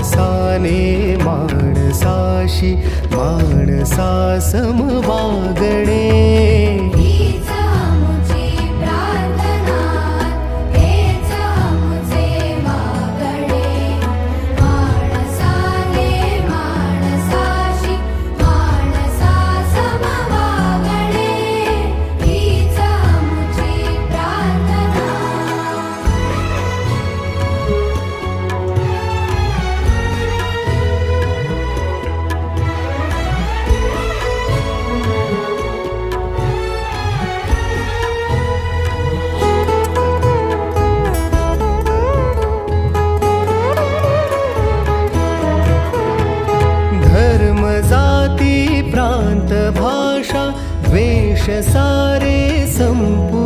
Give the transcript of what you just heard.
माणसाने माणसाशी माणसा सम वागणे. हीच आमुची प्रार्थना, हेच आमुचे मागणे. माणसाने माणसाशी माणसा सम वागणे. हीच आमुची प्रार्थना. धर्म जाती प्रांत भाषा द्वेष सारे संपू